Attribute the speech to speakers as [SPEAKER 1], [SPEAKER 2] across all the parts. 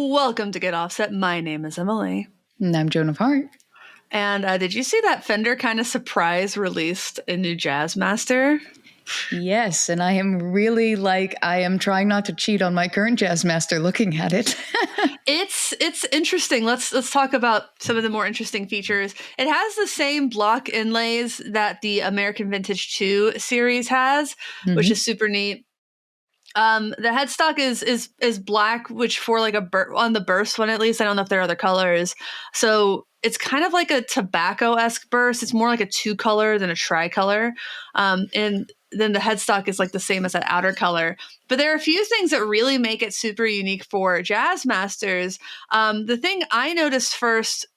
[SPEAKER 1] Welcome to Get Offset. My name is Emily.
[SPEAKER 2] And I'm Joan of Heart.
[SPEAKER 1] And did you see that Fender kind of surprise released a new Jazzmaster?
[SPEAKER 2] Yes, and I am trying not to cheat on my current Jazzmaster looking at it.
[SPEAKER 1] It's interesting. Let's talk about some of the more interesting features. It has the same block inlays that the American Vintage 2 series has, which is super neat. The headstock is black, which for like on the burst one at least. I don't know if there are other colors. So it's kind of like a tobacco-esque burst. It's more like a two-color than a tricolor. And then the headstock is like the same as that outer color. But there are a few things that really make it super unique for Jazzmasters. The thing I noticed first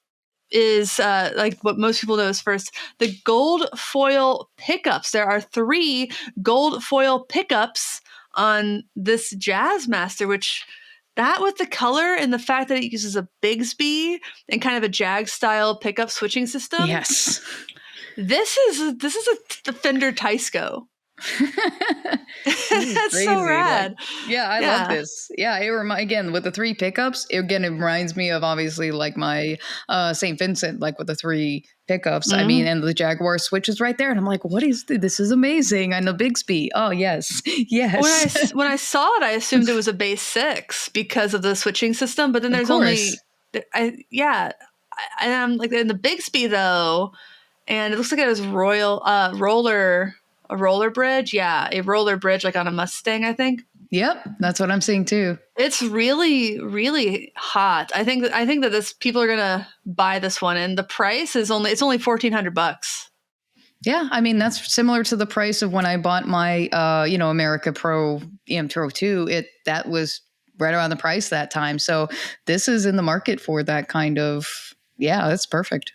[SPEAKER 1] is like what most people notice first, the gold foil pickups. There are 3 gold foil pickups on this Jazzmaster, which that with the color and the fact that it uses a Bigsby and kind of a Jag style pickup switching system.
[SPEAKER 2] Yes.
[SPEAKER 1] This is the Fender Teisco. That's
[SPEAKER 2] crazy.
[SPEAKER 1] so rad.
[SPEAKER 2] I love this. Yeah, again with the 3 pickups. It reminds me of obviously like my St. Vincent, like with the 3 pickups. I mean, and the Jaguar switches right there, and I'm like, "What is this? Is amazing!" And the Bigsby. Oh yes, yes.
[SPEAKER 1] When I saw it, I assumed it was a bass 6 because of the switching system. But then there's only, and I'm like in the Bigsby though, and it looks like it has a roller bridge. Yeah, a roller bridge like on a Mustang, I think.
[SPEAKER 2] Yep, that's what I'm seeing too.
[SPEAKER 1] It's really, really hot. I think that people are gonna buy this one, and the price is only $1,400.
[SPEAKER 2] Yeah, I mean that's similar to the price of when I bought my America Pro EM202. That was right around the price that time. So this is in the market for that kind of. Yeah, that's perfect.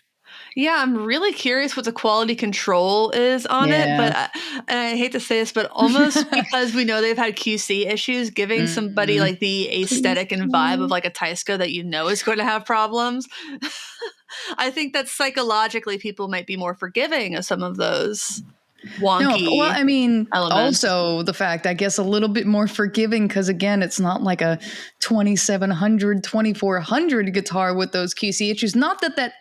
[SPEAKER 1] Yeah, I'm really curious what the quality control is on it, but I hate to say this, but almost because we know they've had QC issues, giving somebody like the aesthetic and vibe of like a Teisco that you know is going to have problems. I think that psychologically people might be more forgiving of some of those wonky.
[SPEAKER 2] No, well, I mean,
[SPEAKER 1] elements.
[SPEAKER 2] Also the fact, I guess, a little bit more forgiving because again, it's not like a 2700, 2400 guitar with those QC issues. Not that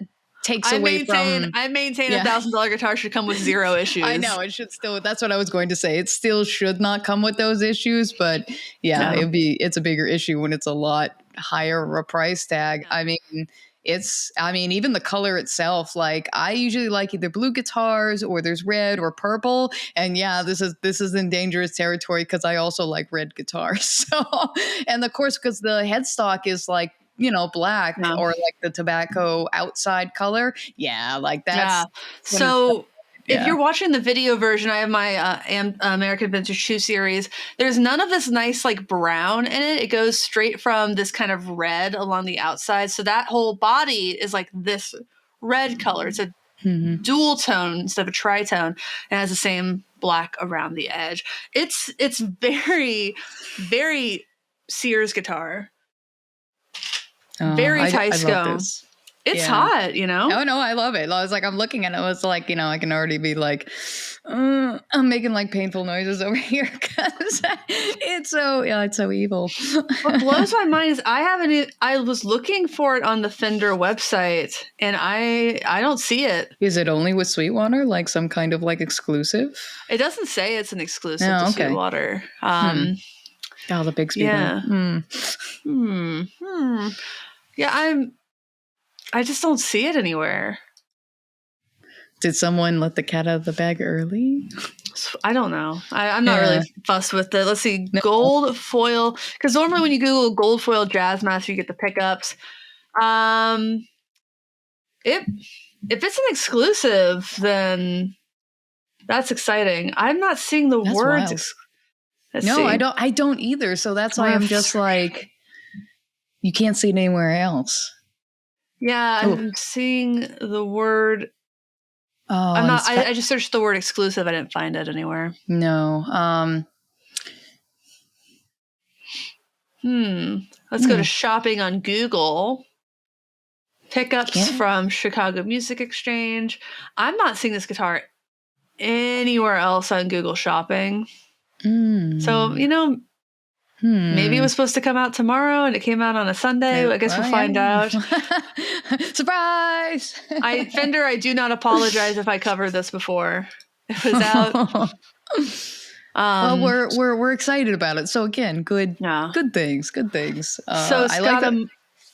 [SPEAKER 2] takes away from.
[SPEAKER 1] I maintain $1,000 guitar should come with 0 issues.
[SPEAKER 2] I know it should still. That's what I was going to say. It still should not come with those issues, but it's a bigger issue when it's a lot higher of a price tag. I mean, even the color itself. Like I usually like either blue guitars or there's red or purple, and this is in dangerous territory because I also like red guitars. So, and of course, because the headstock is like, black or like the tobacco outside color. Yeah, like that's.
[SPEAKER 1] Yeah. So if you're watching the video version, I have my American Vintage 2 series. There's none of this nice like brown in it. It goes straight from this kind of red along the outside. So that whole body is like this red color. It's a dual tone instead of a tritone. It has the same black around the edge. It's very, very Sears guitar. Very Teisco. It's hot,
[SPEAKER 2] Oh, no, I love it. I was like, I'm looking at it. I was like, I can already be like, I'm making like painful noises over here because it's so evil.
[SPEAKER 1] What blows my mind is I was looking for it on the Fender website and I don't see it.
[SPEAKER 2] Is it only with Sweetwater, like some kind of like exclusive?
[SPEAKER 1] It doesn't say it's an exclusive to Sweetwater.
[SPEAKER 2] Oh, the Bigsby.
[SPEAKER 1] Yeah. Yeah, I just don't see it anywhere.
[SPEAKER 2] Did someone let the cat out of the bag early?
[SPEAKER 1] I don't know. I'm not really fussed with it. Let's see. Gold foil. Because normally when you Google gold foil Jazzmaster, you get the pickups. If it's an exclusive, then that's exciting. I'm not seeing the words.
[SPEAKER 2] No, I don't either. So that's why I'm just like, you can't see it anywhere else.
[SPEAKER 1] Yeah, I'm seeing the word.
[SPEAKER 2] Oh,
[SPEAKER 1] I just searched the word exclusive. I didn't find it anywhere.
[SPEAKER 2] No.
[SPEAKER 1] Let's go to shopping on Google. Pickups from Chicago Music Exchange. I'm not seeing this guitar anywhere else on Google Shopping. So, Maybe it was supposed to come out tomorrow and it came out on a Sunday. I guess we'll find out.
[SPEAKER 2] Surprise!
[SPEAKER 1] Fender, I do not apologize if I covered this before it was out.
[SPEAKER 2] Well, we're excited about it. So again, good things.
[SPEAKER 1] So it's got a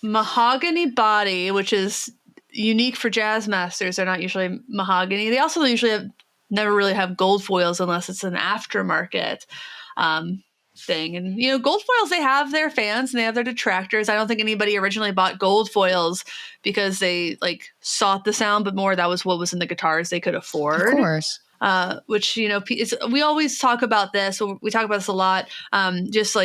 [SPEAKER 1] mahogany body, which is unique for Jazzmasters. They're not usually mahogany. They also usually never really have gold foils unless it's an aftermarket thing. And gold foils, they have their fans and they have their detractors. I don't think anybody originally bought gold foils because they sought the sound, but more that was what was in the guitars they could afford.
[SPEAKER 2] Of course.
[SPEAKER 1] Which we always talk about this. We talk about this a lot. Just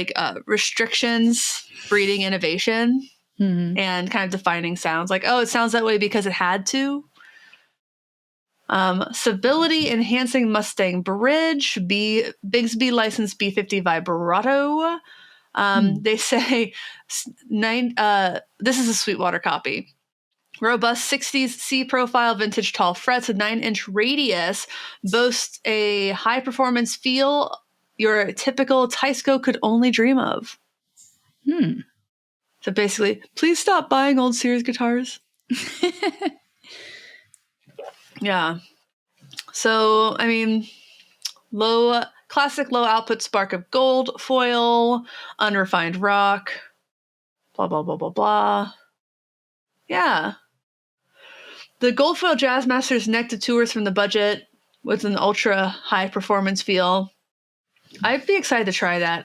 [SPEAKER 1] restrictions breeding innovation, and kind of defining sounds. It sounds that way because it had to. Stability enhancing Mustang bridge, Bigsby license B50 vibrato. They say this is a Sweetwater copy. Robust 60s C profile vintage tall frets, a 9-inch radius, boasts a high performance feel your typical Teisco could only dream of. So basically, please stop buying old Sears guitars. Yeah. So, classic low output spark of gold foil, unrefined rock, blah, blah, blah, blah, blah. Yeah. The Gold Foil Jazzmaster's neck to tours from the budget with an ultra high performance feel. I'd be excited to try that.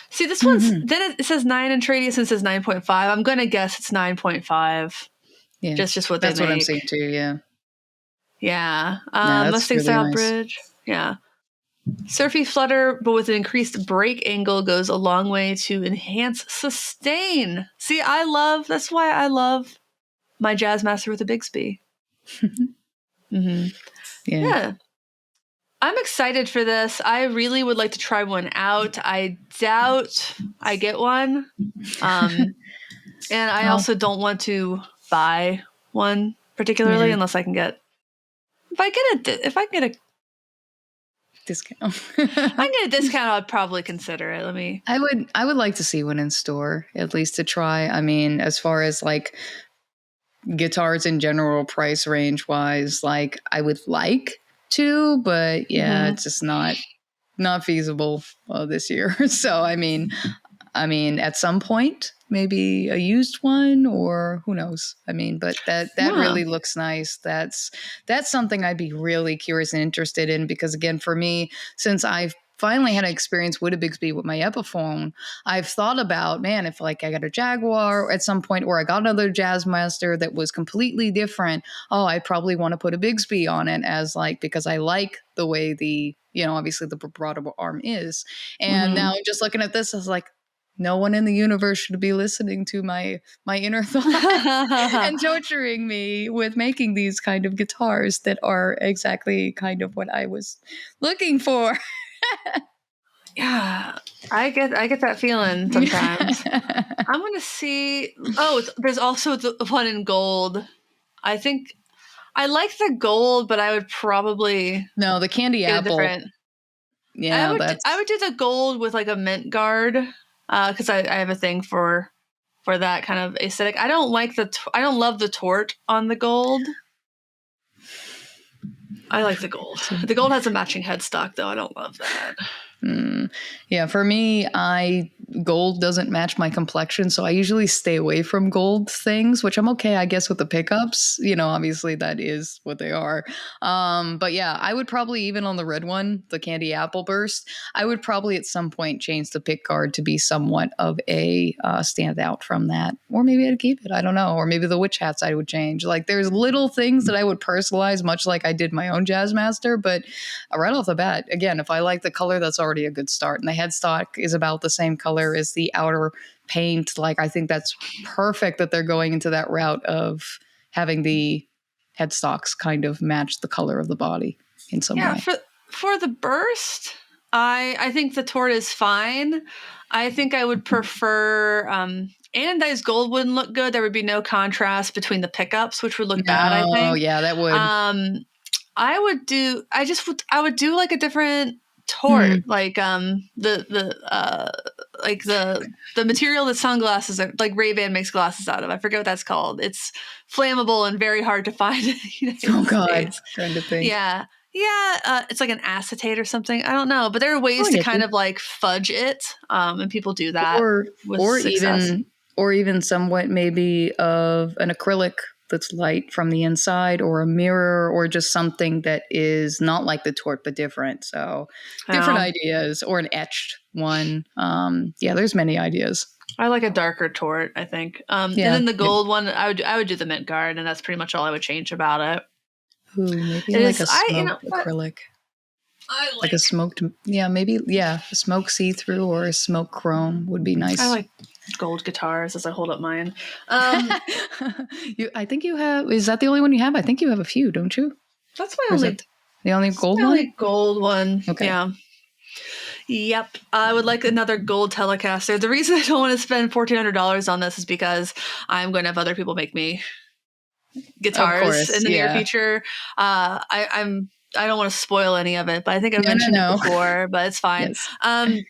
[SPEAKER 1] See, this one's, then it says 9-inch radius and it says 9.5. I'm going to guess it's 9.5.
[SPEAKER 2] Yeah.
[SPEAKER 1] Just what they make.
[SPEAKER 2] That's what I'm seeing too, yeah.
[SPEAKER 1] Yeah. Mustang
[SPEAKER 2] really
[SPEAKER 1] style
[SPEAKER 2] nice.
[SPEAKER 1] bridge. Yeah. Surfy flutter, but with an increased break angle goes a long way to enhance sustain. See, that's why I love my Jazzmaster with a Bigsby. Yeah. I'm excited for this. I really would like to try one out. I doubt I get one. And I also don't want to buy one particularly unless I can get if I can get a
[SPEAKER 2] discount.
[SPEAKER 1] if I can get a discount, I'd probably consider it.
[SPEAKER 2] I would like to see one in store, at least to try. As far as guitars in general, price range wise, I would like to, but it's just not feasible this year. So at some point, maybe a used one, or who knows? But that really looks nice. That's something I'd be really curious and interested in, because again, for me, since I've finally had an experience with a Bigsby with my Epiphone, I've thought about, man, if I got a Jaguar at some point, or I got another Jazzmaster that was completely different, I probably want to put a Bigsby on it because I like the way the, obviously the vibrato arm is. And now just looking at this, I was like, no one in the universe should be listening to my inner thought and torturing me with making these kind of guitars that are exactly kind of what I was looking for.
[SPEAKER 1] Yeah, I get that feeling sometimes. I'm gonna see. There's also the one in gold. I think I like the gold, but I would probably
[SPEAKER 2] the candy apple. Yeah,
[SPEAKER 1] I would do the gold with a mint guard, because I have a thing for that kind of aesthetic. I don't love the tort on the gold. I like the gold. The gold has a matching headstock, though. I don't love that.
[SPEAKER 2] Yeah, for me, gold doesn't match my complexion, so I usually stay away from gold things, which I'm okay, I guess, with the pickups. Obviously that is what they are. But yeah, I would probably, even on the red one, the Candy Apple Burst, I would probably at some point change the pick guard to be somewhat of a standout from that. Or maybe I'd keep it, I don't know. Or maybe the witch hats I would change. There's little things that I would personalize, much like I did my own Jazzmaster, but right off the bat, again, if I like the color, that's already a good start. And the headstock is about the same color as the outer paint. I think that's perfect that they're going into that route of having the headstocks kind of match the color of the body in some way.
[SPEAKER 1] For the burst, I think the tort is fine. I think I would prefer anodized gold wouldn't look good. There would be no contrast between the pickups, which would look bad, I think. Oh
[SPEAKER 2] yeah, that would.
[SPEAKER 1] I would do a different tort, the like the material that sunglasses are like Ray-Ban makes glasses out of. I forget what that's called. It's flammable and very hard to find in the United
[SPEAKER 2] Oh God,
[SPEAKER 1] States.
[SPEAKER 2] trying to think.
[SPEAKER 1] Yeah. Yeah, it's like an acetate or something. I don't know, but there are ways to kind of like fudge it, and people do that with success.
[SPEAKER 2] Even somewhat maybe of an acrylic that's light from the inside, or a mirror, or just something that is not like the torque but different. So different ideas, or an etched one. There's many ideas.
[SPEAKER 1] I like a darker tort, I think. And then the gold one, I would do the mint guard, and that's pretty much all I would change about it.
[SPEAKER 2] Ooh, maybe like a smoked acrylic. I like a smoked, a smoke see-through or a smoke chrome would be nice.
[SPEAKER 1] I like gold guitars as I hold up mine.
[SPEAKER 2] I think you have, is that the only one you have? I think you have a few, don't you?
[SPEAKER 1] That's my only.
[SPEAKER 2] The only gold one?
[SPEAKER 1] Only gold one.
[SPEAKER 2] Okay.
[SPEAKER 1] Yeah. Yep. I would like another gold Telecaster. The reason I don't want to spend $1,400 on this is because I'm going to have other people make me guitars in the near future. I don't want to spoil any of it, but I think I've mentioned it before, but it's fine. Yes. And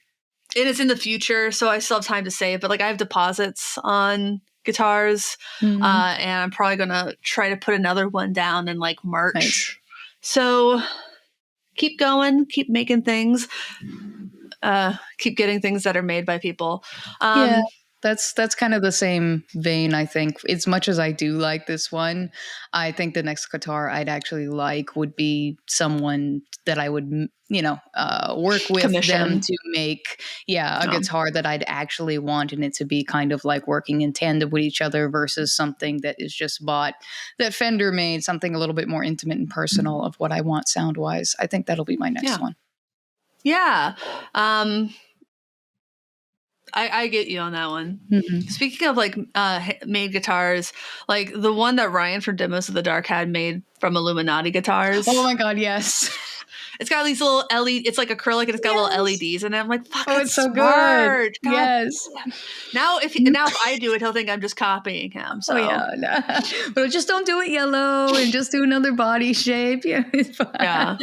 [SPEAKER 1] it's in the future, so I still have time to save, but like I have deposits on guitars, and I'm probably going to try to put another one down in like March. Nice. So keep going, keep making things, keep getting things that are made by people.
[SPEAKER 2] That's kind of the same vein, I think. As much as I do like this one, I think the next guitar I'd actually like would be someone that I would, work with them to make, a guitar that I'd actually want, and it to be kind of like working in tandem with each other versus something that is just bought, that Fender made, something a little bit more intimate and personal of what I want sound-wise. I think that'll be my next one.
[SPEAKER 1] Yeah. I get you on that one. Mm-hmm. Speaking of like made guitars, like the one that Ryan from Demos of the Dark had made from Illuminati guitars.
[SPEAKER 2] Oh my God, yes.
[SPEAKER 1] It's got these little LED, it's like acrylic and it's got little LEDs in it. I'm like, fuck,
[SPEAKER 2] it's so
[SPEAKER 1] smart.
[SPEAKER 2] Good. Yes.
[SPEAKER 1] Now if I do it, he'll think I'm just copying him. So
[SPEAKER 2] but just don't do it yellow and just do another body shape. Yeah, it's fine. Yeah.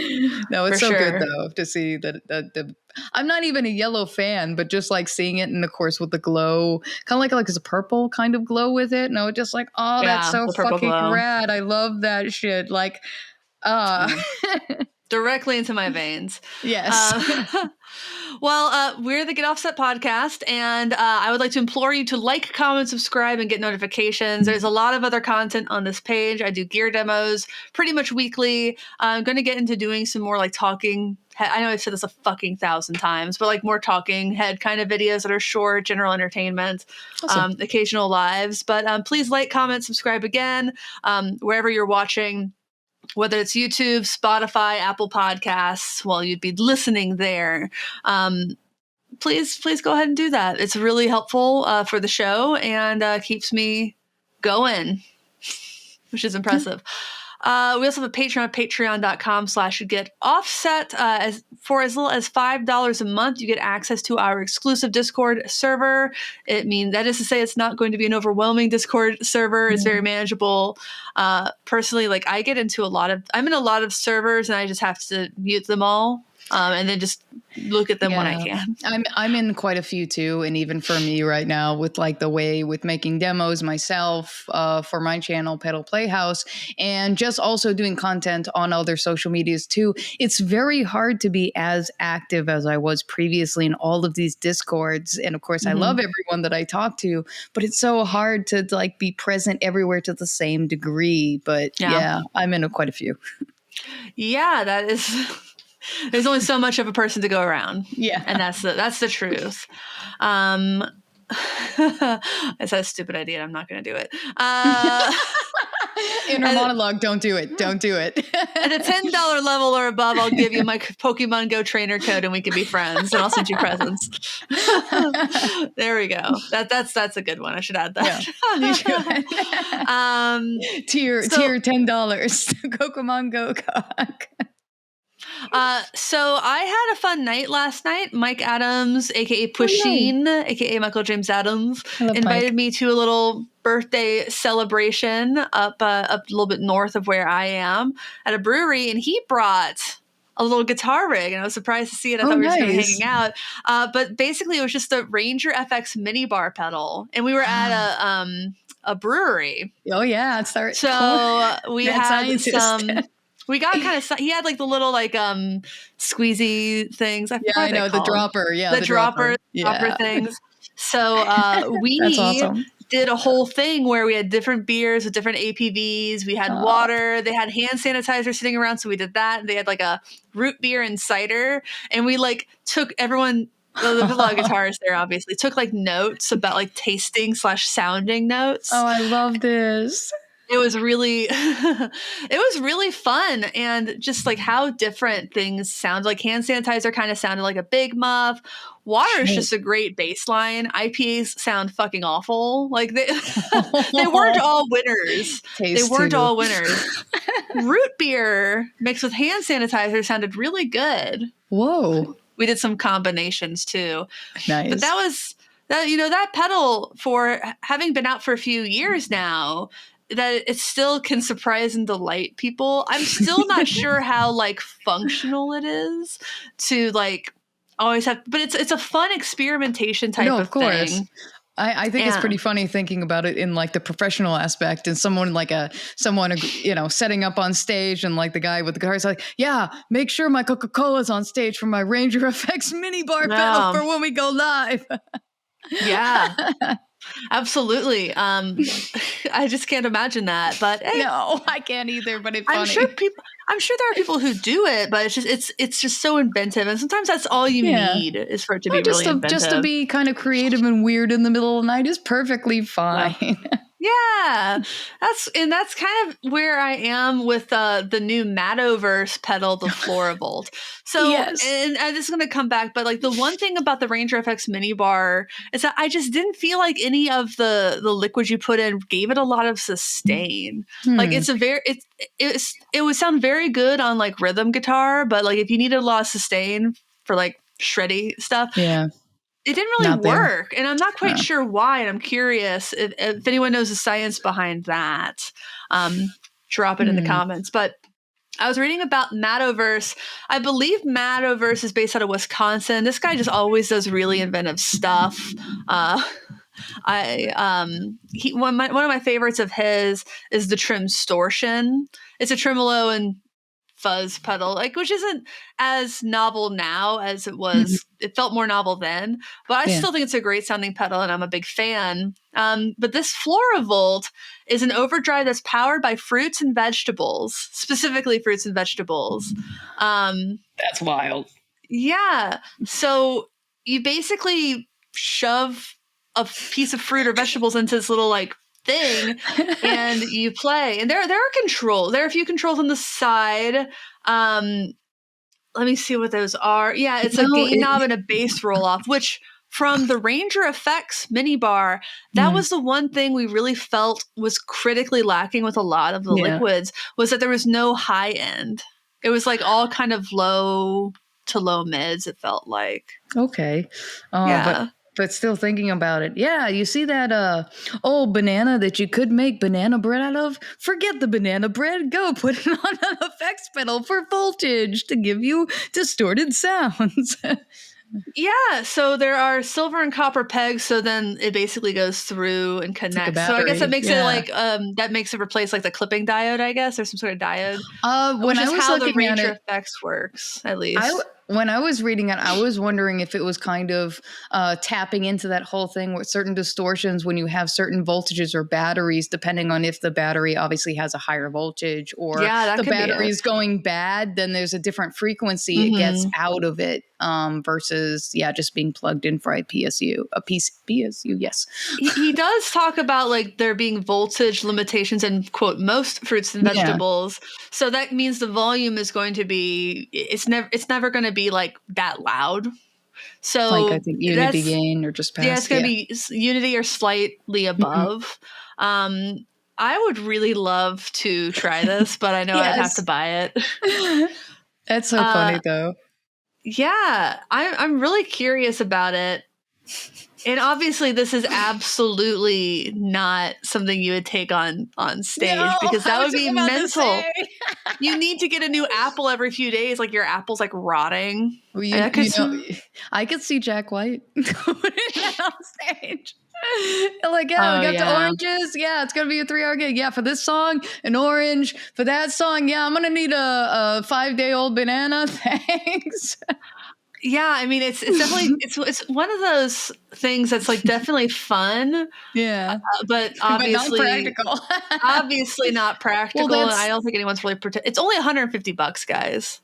[SPEAKER 2] No, it's so good though to see that I'm not even a yellow fan, but just like seeing it, and of course with the glow, kind of like it's a purple kind of glow with it. No, just like, that's so fucking rad. I love that shit. Like,
[SPEAKER 1] directly into my veins.
[SPEAKER 2] Yes.
[SPEAKER 1] We're the Get Offset podcast, and I would like to implore you to like, comment, subscribe, and get notifications. There's a lot of other content on this page. I do gear demos pretty much weekly. I'm going to get into doing some more like talking. I know I've said this 1,000 times, but like more talking head kind of videos that are short, general entertainment, occasional lives. But please like, comment, subscribe again, wherever you're watching. Whether it's YouTube, Spotify, Apple Podcasts, you'd be listening there. Please go ahead and do that. It's really helpful for the show and keeps me going, which is impressive. We also have a Patreon at patreon.com/getoffset. For as little as $5 a month, you get access to our exclusive Discord server. That is to say, it's not going to be an overwhelming Discord server. It's very manageable. Personally, like I'm in a lot of servers, and I just have to mute them all. And then just look at them when I can.
[SPEAKER 2] I'm in quite a few too, and even for me right now, with like the way with making demos myself for my channel, Pedal Playhouse, and just also doing content on other social medias too. It's very hard to be as active as I was previously in all of these Discords, and of course, I love everyone that I talk to, but it's so hard to like be present everywhere to the same degree. But I'm in quite a few.
[SPEAKER 1] Yeah, that is. There's only so much of a person to go around.
[SPEAKER 2] Yeah.
[SPEAKER 1] And that's the truth. It's a stupid idea, and I'm not going to do it.
[SPEAKER 2] Inner monologue, don't do it. Don't do it.
[SPEAKER 1] At a $10 level or above, I'll give you my Pokemon Go trainer code and we can be friends, and I'll send you presents. There we go. That's a good one. I should add that.
[SPEAKER 2] Yeah, tier $10. Pokemon Go.
[SPEAKER 1] So I had a fun night last night. Mike Adams, aka Pusheen, aka Michael James Adams, invited me to a little birthday celebration up a little bit north of where I am at a brewery, and he brought a little guitar rig, and I was surprised to see it. I thought we were just kind of hanging out. But basically, it was just a Ranger FX minibar pedal, and we were at a brewery.
[SPEAKER 2] Oh yeah, it's our
[SPEAKER 1] so we had some. We got kind of. He had like the little like squeezy things.
[SPEAKER 2] I know the dropper. Yeah,
[SPEAKER 1] the dropper things. So we
[SPEAKER 2] That's awesome.
[SPEAKER 1] Did a whole thing where we had different beers with different APVs. We had water. They had hand sanitizer sitting around, so we did that. They had like a root beer and cider, and we like took everyone. Well, there was a lot of guitarists there, obviously. Took like notes about like tasting / sounding notes.
[SPEAKER 2] Oh, I love this.
[SPEAKER 1] It was really, fun, and just like how different things sound. Like hand sanitizer kind of sounded like a Big Muff. Water is just a great bass line. IPAs sound fucking awful. Like they weren't all winners. All winners. Root beer mixed with hand sanitizer sounded really good.
[SPEAKER 2] Whoa.
[SPEAKER 1] We did some combinations too.
[SPEAKER 2] Nice.
[SPEAKER 1] But that pedal, for having been out for a few years now, that it still can surprise and delight people. I'm still not sure how like functional it is to like always have, but it's a fun experimentation type of
[SPEAKER 2] course.
[SPEAKER 1] thing.
[SPEAKER 2] I think it's pretty funny thinking about it in like the professional aspect, and someone setting up on stage, and like the guy with the guitar is like, yeah, make sure my Coca-Cola's on stage for my Ranger FX minibar pedal for when we go live.
[SPEAKER 1] Yeah. Absolutely. I just can't imagine that. But hey,
[SPEAKER 2] no, I can't either. But it's funny.
[SPEAKER 1] I'm sure there are people who do it, but it's just so inventive, and sometimes that's all you need is for it to be really inventive.
[SPEAKER 2] Just to be kind of creative and weird in the middle of the night is perfectly fine.
[SPEAKER 1] Yeah, that's kind of where I am with the new Matoverse pedal, the Floravolt. So,
[SPEAKER 2] yes.
[SPEAKER 1] and this is going to come back, but like the one thing about the Ranger FX minibar is that I just didn't feel like any of the liquids you put in gave it a lot of sustain. Like it would sound very good on like rhythm guitar, but like if you needed a lot of sustain for like shreddy stuff, it didn't really work, and I'm not quite sure why, and I'm curious if anyone knows the science behind that. Drop it in the comments. But I was reading about Matoverse. I believe Matoverse is based out of Wisconsin. This guy just always does really inventive stuff. One of my favorites of his is the Trimstortion. It's a tremolo and fuzz pedal, like, which isn't as novel now as it was. It felt more novel then, but I still think it's a great sounding pedal, and I'm a big fan. But this Floravolt is an overdrive that's powered by fruits and vegetables, specifically fruits and vegetables.
[SPEAKER 2] That's wild.
[SPEAKER 1] Yeah. So you basically shove a piece of fruit or vegetables into this little like thing, and you play. And there are controls. There are a few controls on the side. Let me see what those are. Yeah, it's a gain knob and a bass roll off, which from the Ranger FX minibar, that was the one thing we really felt was critically lacking with a lot of the liquids, was that there was no high end. It was like all kind of low to low mids, it felt like.
[SPEAKER 2] Okay. But still thinking about it. Yeah, you see that old banana that you could make banana bread out of? Forget the banana bread. Go put it on an effects pedal for voltage to give you distorted sounds.
[SPEAKER 1] Yeah, so there are silver and copper pegs, so then it basically goes through and connects. So I guess that makes it like that makes it replace like the clipping diode, I guess, or some sort of diode.
[SPEAKER 2] When I was
[SPEAKER 1] how
[SPEAKER 2] looking
[SPEAKER 1] the Ranger
[SPEAKER 2] at it,
[SPEAKER 1] FX works, at least.
[SPEAKER 2] When I was reading it, I was wondering if it was kind of tapping into that whole thing with certain distortions when you have certain voltages or batteries, depending on if the battery obviously has a higher voltage or the battery is going bad, then there's a different frequency it gets out of it versus, just being plugged in for a PSU. PSU, yes.
[SPEAKER 1] He does talk about like there being voltage limitations in, quote, most fruits and vegetables. So that means the volume is going to be, it's never going to be like that loud. So
[SPEAKER 2] like I think unity gain or just past.
[SPEAKER 1] Yeah, it's going to be unity or slightly above. I would really love to try this, but I know I'd have to buy it.
[SPEAKER 2] That's so funny though.
[SPEAKER 1] Yeah, I'm really curious about it. And obviously this is absolutely not something you would take on stage, because that would be mental. You need to get a new apple every few days. Like your apple's like rotting.
[SPEAKER 2] Well, I could see Jack White putting that on stage. Like, yeah, we got the oranges. Yeah, it's gonna be a 3-hour gig. Yeah, for this song, an orange. For that song, yeah, I'm gonna need a 5-day-old banana. Thanks.
[SPEAKER 1] Yeah, I mean, it's definitely it's one of those things that's like definitely fun.
[SPEAKER 2] Yeah,
[SPEAKER 1] but obviously
[SPEAKER 2] not practical.
[SPEAKER 1] Obviously not practical.
[SPEAKER 2] Well,
[SPEAKER 1] and I don't think anyone's really It's only $150, guys.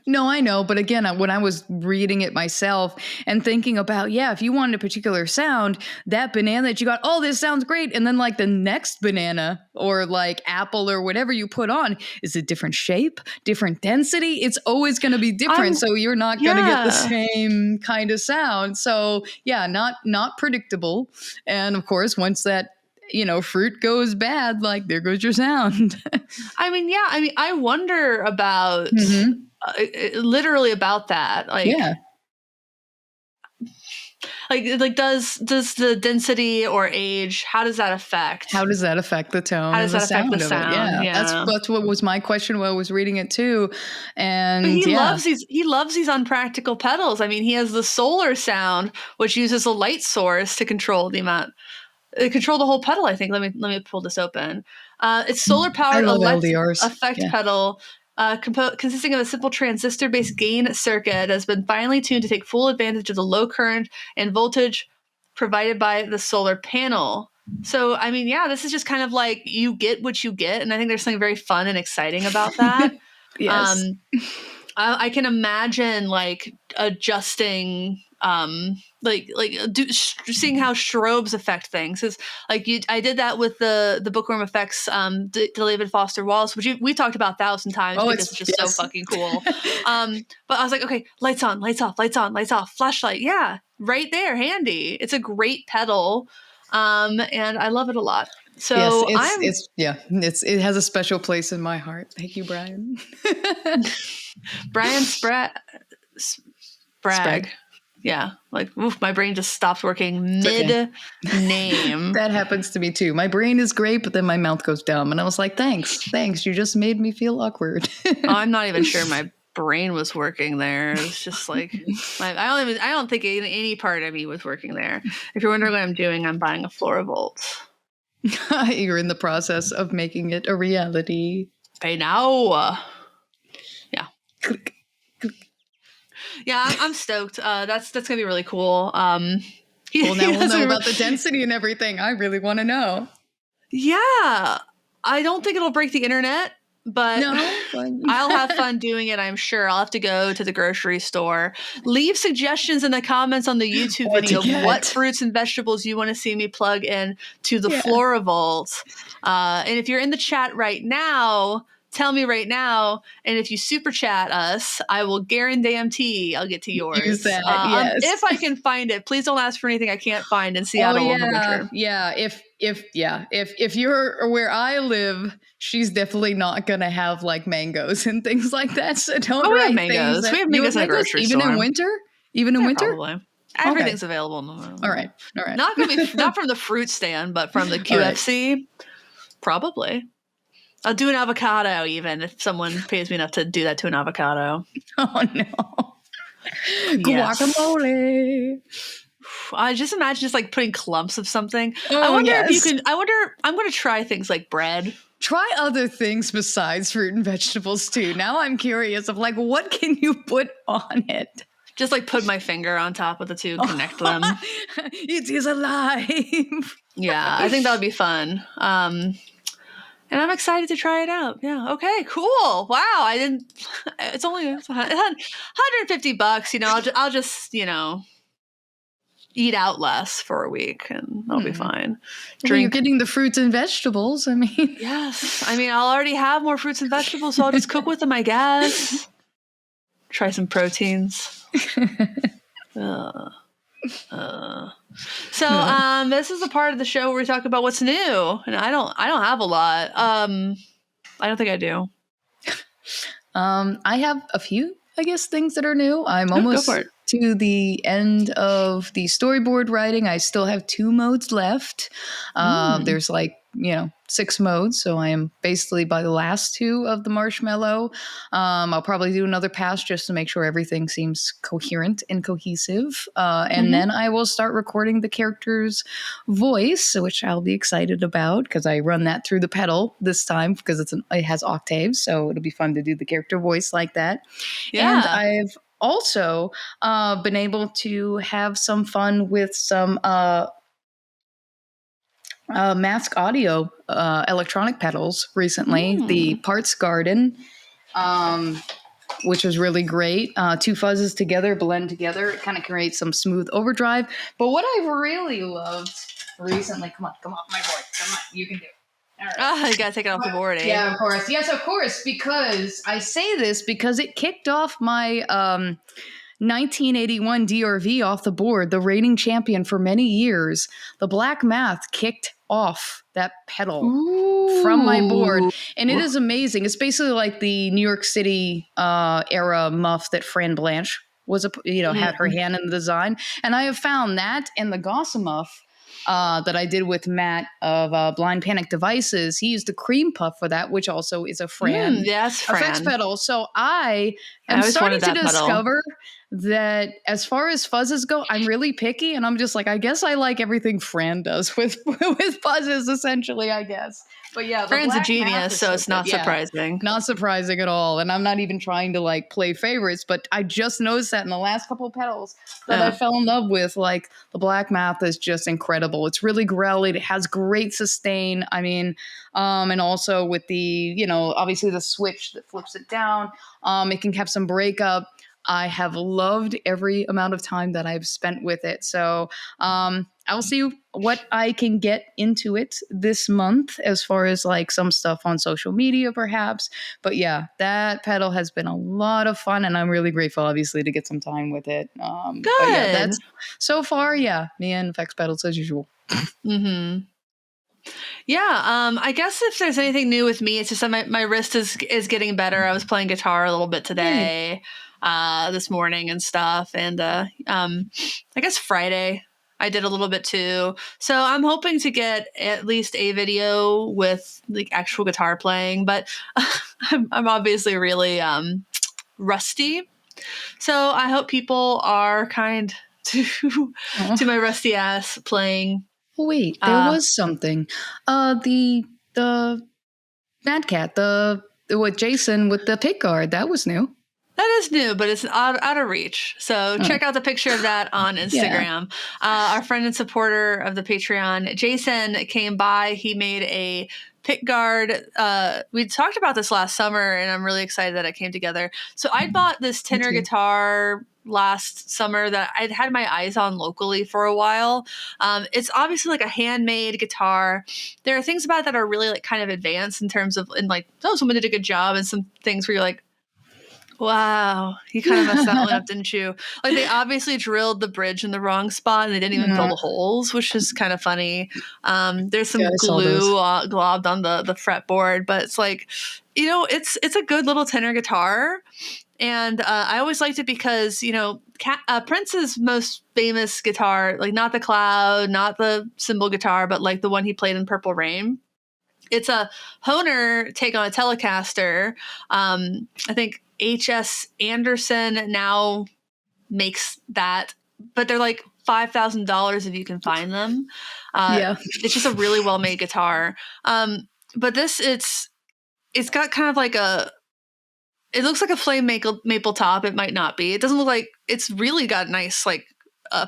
[SPEAKER 2] No, I know. But again, when I was reading it myself and thinking about, if you wanted a particular sound, that banana that you got, oh, this sounds great. And then like the next banana or like apple or whatever you put on is a different shape, different density. It's always going to be different. So you're not going to get the same kind of sound. So not predictable. And of course, once that fruit goes bad, like there goes your sound.
[SPEAKER 1] I wonder about literally about that. Like does the density or age, how does that affect
[SPEAKER 2] the tone?
[SPEAKER 1] How does that affect the sound?
[SPEAKER 2] Yeah. That's what was my question while I was reading it too. And
[SPEAKER 1] but he loves these unpractical pedals. I mean, he has the solar sound, which uses a light source to control the amount. Control the whole pedal, I think. Let me pull this open. It's solar-powered effect pedal consisting of a simple transistor-based gain circuit that has been finely tuned to take full advantage of the low current and voltage provided by the solar panel. So, I mean, this is just kind of like you get what you get, and I think there's something very fun and exciting about that.
[SPEAKER 2] Yes.
[SPEAKER 1] I can imagine like adjusting seeing how strobes affect things is like I did that with the Bookworm Effects David Foster Wallace, which we talked about 1,000 times because it's just so fucking cool. But I was like, okay, lights on, lights off, lights on, lights off, flashlight, right there, handy. It's a great pedal, and I love it a lot. So
[SPEAKER 2] it has a special place in my heart. Thank you, Brian.
[SPEAKER 1] Brian Sprague. Yeah, like my brain just stops working mid-name.
[SPEAKER 2] That happens to me too. My brain is great, but then my mouth goes dumb. And I was like, thanks. You just made me feel awkward.
[SPEAKER 1] I'm not even sure my brain was working there. It's just like, I don't think any part of me was working there. If you're wondering what I'm doing, I'm buying a Floravolt.
[SPEAKER 2] You're in the process of making it a reality.
[SPEAKER 1] I know. Yeah.
[SPEAKER 2] Click.
[SPEAKER 1] Yeah, I'm stoked. That's gonna be really cool.
[SPEAKER 2] Well, now we'll know about the density and everything. I really want to know.
[SPEAKER 1] Yeah, I don't think it'll break the internet, but I'll have fun doing it. I'm sure. I'll have to go to the grocery store. Leave suggestions in the comments on the YouTube video of what fruits and vegetables you want to see me plug in to the Floravolt. And if you're in the chat right now, tell me right now, and if you super chat us, I will guarantee I'll get to yours.
[SPEAKER 2] Use that, yes.
[SPEAKER 1] If I can find it. Please don't ask for anything I can't find in Seattle in the winter.
[SPEAKER 2] Yeah, if you're where I live, she's definitely not gonna have like mangoes and things like that. So don't write
[SPEAKER 1] mangoes. We have mangoes in the grocery
[SPEAKER 2] store.
[SPEAKER 1] Even
[SPEAKER 2] in winter. Even in winter.
[SPEAKER 1] Probably. Everything's available.
[SPEAKER 2] All right.
[SPEAKER 1] Not from the fruit stand, but from the QFC. Right. Probably. I'll do an avocado even if someone pays me enough to do that to an avocado.
[SPEAKER 2] Oh no. Yes. Guacamole.
[SPEAKER 1] I just imagine just like putting clumps of something. I wonder if you can. I'm going to try things like bread.
[SPEAKER 2] Try other things besides fruit and vegetables too. Now I'm curious of like, what can you put on it?
[SPEAKER 1] Just like put my finger on top of the two, connect them.
[SPEAKER 2] It is alive.
[SPEAKER 1] Yeah, I think that would be fun. And I'm excited to try it out. Yeah. Okay. Cool. Wow. It's only $150. I'll just eat out less for a week, and I'll be fine.
[SPEAKER 2] You're getting the fruits and vegetables. I mean,
[SPEAKER 1] yes. I mean, I'll already have more fruits and vegetables, so I'll just cook with them, I guess. Try some proteins. So this is the part of the show where we talk about what's new, and I don't have a lot. I don't think I do.
[SPEAKER 2] I have a few, I guess, things that are new. I'm almost to the end of the storyboard writing. I still have 2 modes left. There's like 6 modes. So I am basically by the last 2 of the marshmallow. I'll probably do another pass just to make sure everything seems coherent and cohesive. And then I will start recording the character's voice, which I'll be excited about because I run that through the pedal this time because it has octaves. So it'll be fun to do the character voice like that.
[SPEAKER 1] Yeah.
[SPEAKER 2] And I've also been able to have some fun with some Mask Audio electronic pedals recently. The Parts Garden, which was really great. 2 fuzzes together, blend together. It kind of creates some smooth overdrive. But what I've really loved recently, come on, my boy, come on, you can do it. All right.
[SPEAKER 1] You gotta take it off the board, eh?
[SPEAKER 2] Yeah, of course. Yes, of course. Because I say this because it kicked off my 1981 DRV off the board, the reigning champion for many years. The Black Math kicked off that pedal from my board, and it is amazing. It's basically like the New York City era muff that Fran Blanche was had her hand in the design, and I have found that and the Gossa muff that I did with Matt of Blind Panic Devices. He used the cream puff for that, which also is a Fran effects pedal. So I am starting to discover that as far as fuzzes go, I'm really picky, and I'm just like, I guess I like everything Fran does with fuzzes, essentially, I guess. But yeah,
[SPEAKER 1] Fran's a genius, so it's not surprising.
[SPEAKER 2] Not surprising at all. And I'm not even trying to like play favorites, but I just noticed that in the last couple of pedals that I fell in love with. Like the Black Math is just incredible. It's really growly. It has great sustain. I mean, and also with the, obviously the switch that flips it down, it can have some breakup. I have loved every amount of time that I've spent with it. So I'll see what I can get into it this month as far as like some stuff on social media, perhaps. But yeah, that pedal has been a lot of fun, and I'm really grateful, obviously, to get some time with it.
[SPEAKER 1] Good.
[SPEAKER 2] But yeah, that's so far. Yeah, me and effects pedals as usual.
[SPEAKER 1] Yeah, I guess if there's anything new with me, it's just that my wrist is getting better. I was playing guitar a little bit today. This morning and stuff. And I guess Friday I did a little bit too. So I'm hoping to get at least a video with like actual guitar playing, but I'm obviously really rusty. So I hope people are kind to my rusty ass playing.
[SPEAKER 2] Oh, wait, there was something. The Mad Cat, with Jason with the pick guard, that was new.
[SPEAKER 1] That is new, but it's out of reach. So check out the picture of that on Instagram. Our friend and supporter of the Patreon, Jason, came by. He made a pick guard. We talked about this last summer, and I'm really excited that it came together. So I bought this tenor guitar last summer that I'd had my eyes on locally for a while. It's obviously like a handmade guitar. There are things about it that are really like kind of advanced in terms of, someone did a good job, and some things where you're like, wow, you kind of messed that one up, didn't you? Like they obviously drilled the bridge in the wrong spot, and they didn't even fill the holes, which is kind of funny. There's some glue globbed on the fretboard, but it's like, it's a good little tenor guitar. And I always liked it because, Prince's most famous guitar, like not the Cloud, not the cymbal guitar, but like the one he played in Purple Rain. It's a Hohner take on a Telecaster. I think H.S. Anderson now makes that, but they're like $5,000 if you can find them. It's just a really well-made guitar. But this, it's got kind of like it looks like a flame maple top. It might not be. It doesn't look like, it's really got nice like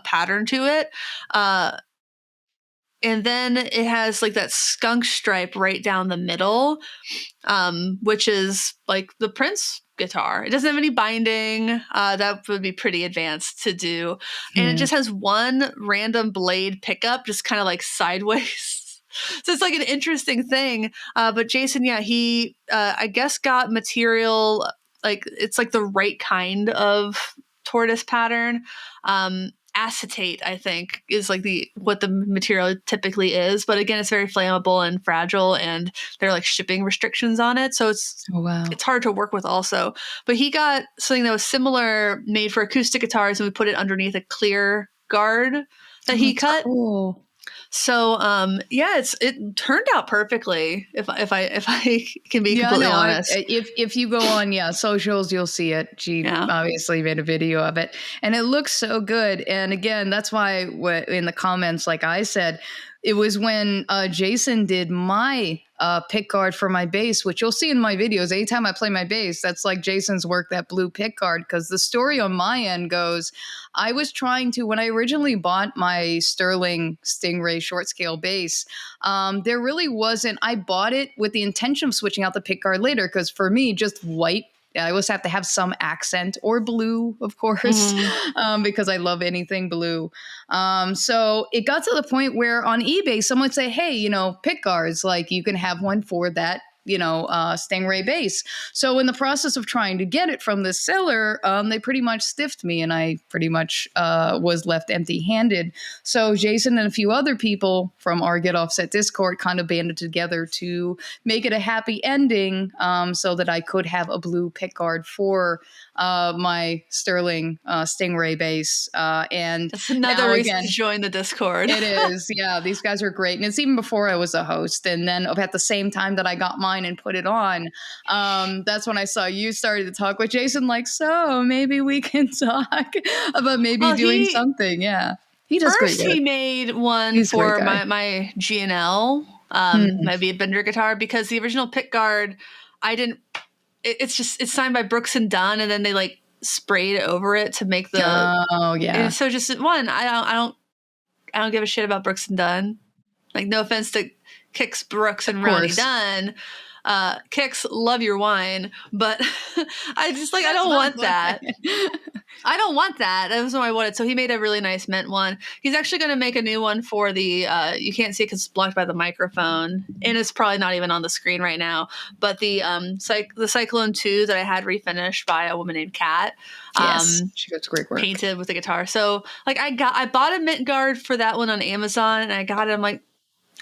[SPEAKER 1] pattern to it. And then it has like that skunk stripe right down the middle, which is like the Prince guitar. It doesn't have any binding. That would be pretty advanced to do. And it just has one random blade pickup, just kind of like sideways. So it's like an interesting thing. But Jason, he, I guess, got material, like it's like the right kind of tortoise pattern. Acetate, I think, is like what the material typically is. But again, it's very flammable and fragile, and there are like shipping restrictions on it. So it's hard to work with also. But he got something that was similar made for acoustic guitars, and we put it underneath a clear guard that he cut.
[SPEAKER 2] Cool.
[SPEAKER 1] So yeah, it turned out perfectly. If I can be completely honest.
[SPEAKER 2] If you go on socials, you'll see it. She obviously made a video of it, and it looks so good. And again, that's why in the comments, like I said, it was when Jason did my pick guard for my bass, which you'll see in my videos. Anytime I play my bass, that's like Jason's work, that blue pick guard. Because the story on my end goes, I was trying to, when I originally bought my Sterling Stingray short scale bass, there really wasn't, I bought it with the intention of switching out the pick guard later. Because for me, just white, I always have to have some accent, or blue, of course, because I love anything blue. So it got to the point where on eBay, someone would say, hey, pick guards, like you can have one for that, Stingray bass. So in the process of trying to get it from the seller, they pretty much stiffed me, and I pretty much was left empty-handed. So Jason and a few other people from our Get Offset Discord kind of banded together to make it a happy ending, so that I could have a blue pickguard for my Sterling Stingray bass. And
[SPEAKER 1] that's another reason to join the Discord.
[SPEAKER 2] It is. Yeah, these guys are great. And it's even before I was a host. And then at the same time that I got mine and put it on, that's when I saw you started to talk with Jason, like, so maybe we can talk about doing something. Yeah. He does
[SPEAKER 1] first
[SPEAKER 2] great.
[SPEAKER 1] He made one for my G&L, my Bender guitar, because the original pick guard, it's signed by Brooks and Dunn, and then they like sprayed over it to make the and so just one, I don't give a shit about Brooks and Dunn. Like, no offense to Kix Brooks and Ronnie Dunn. Kix, love your wine, but I just I don't want that. I don't want that. That was what I wanted. So he made a really nice mint one. He's actually going to make a new one for the, you can't see it because it's blocked by the microphone, and it's probably not even on the screen right now, but the Cyclone 2 that I had refinished by a woman named Kat.
[SPEAKER 2] Yes, she does great work.
[SPEAKER 1] Painted with the guitar. So I bought a mint guard for that one on Amazon, and I got it. I'm like,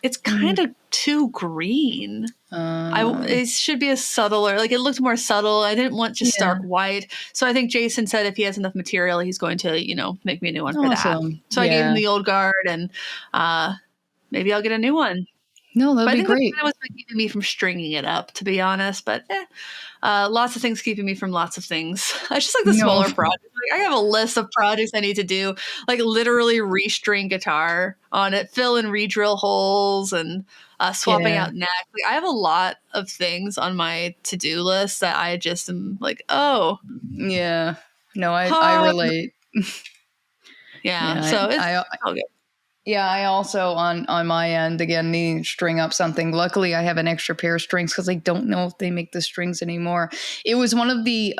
[SPEAKER 1] it's kind of too green. It should be a subtler, it looked more subtle. I didn't want just stark white. So I think Jason said if he has enough material, he's going to, make me a new one for that. So I gave him the old guard, and maybe I'll get a new one.
[SPEAKER 2] No, that'd be great.
[SPEAKER 1] That was keeping me from stringing it up, to be honest. But lots of things keeping me from lots of things. I just like the smaller projects. I have a list of projects I need to do, literally restring guitar on it, fill and re-drill holes, and swapping out neck. I have a lot of things on my to-do list that I just am like, oh.
[SPEAKER 2] Yeah. No, I relate.
[SPEAKER 1] So it's all good.
[SPEAKER 2] Yeah, I also on my end again need to string up something. Luckily, I have an extra pair of strings because I don't know if they make the strings anymore. It was one of the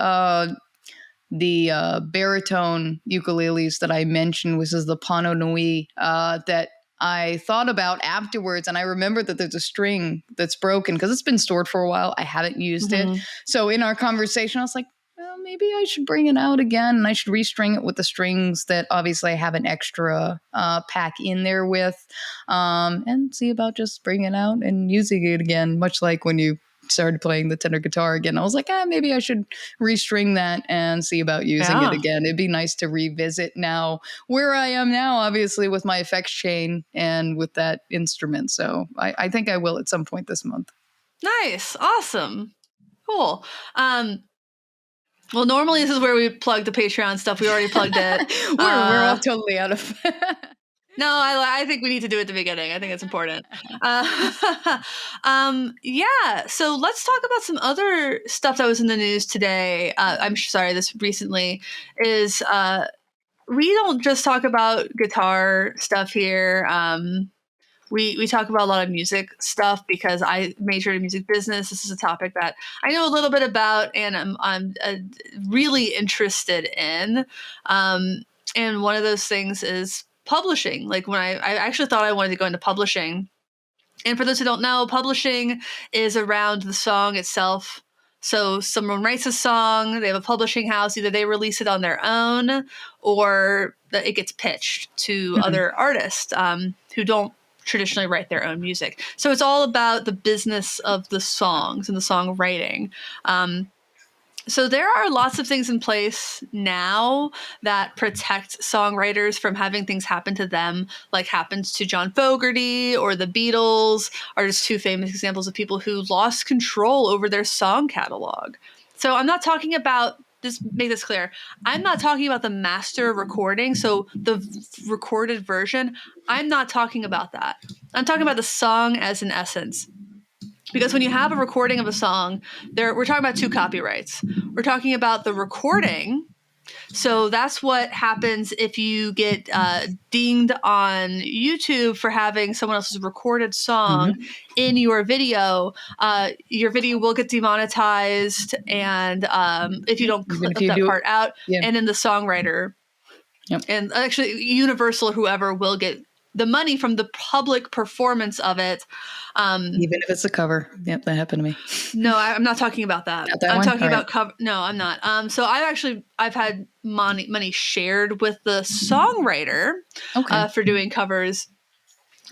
[SPEAKER 2] baritone ukuleles that I mentioned, which is the Pano Nui, that I thought about afterwards, and I remember that there's a string that's broken because it's been stored for a while. I haven't used it. So in our conversation, I was like, well, maybe I should bring it out again, and I should restring it with the strings that obviously I have an extra pack in there with, and see about just bringing it out and using it again, much like when you started playing the tenor guitar again. I was like, maybe I should restring that and see about using it again. It'd be nice to revisit now where I am now, obviously, with my effects chain and with that instrument. So I think I will at some point this month. Nice.
[SPEAKER 1] Awesome. Cool. Well, normally this is where we plug the Patreon stuff. We already plugged it.
[SPEAKER 2] We're all totally out of
[SPEAKER 1] No, I think we need to do it at the beginning. I think it's important. So let's talk about some other stuff that was in the news today. I'm sorry, this recently is we don't just talk about guitar stuff here. We talk about a lot of music stuff because I majored in music business. This is a topic that I know a little bit about, and I'm really interested in. And one of those things is publishing. Like when I actually thought I wanted to go into publishing. And for those who don't know, publishing is around the song itself. So someone writes a song, they have a publishing house, either they release it on their own or it gets pitched to other artists who don't traditionally write their own music. So it's all about the business of the songs and the songwriting. So there are lots of things in place now that protect songwriters from having things happen to them, like happens to John Fogerty or the Beatles, are just two famous examples of people who lost control over their song catalog. So I'm not talking about, just make this clear, I'm not talking about the master recording, so the recorded version. I'm not talking about that. I'm talking about the song as an essence. Because when you have a recording of a song, we're talking about two copyrights. We're talking about the recording. So that's what happens if you get dinged on YouTube for having someone else's recorded song in your video. Your video will get demonetized, and if you don't clip that part out, and then the songwriter, and actually Universal or whoever will get the money from the public performance of it.
[SPEAKER 2] Even if it's a cover. Yep, that happened to me.
[SPEAKER 1] No, I'm not talking about that. I'm talking about cover. No, I'm not. So I've had money shared with the songwriter for doing covers.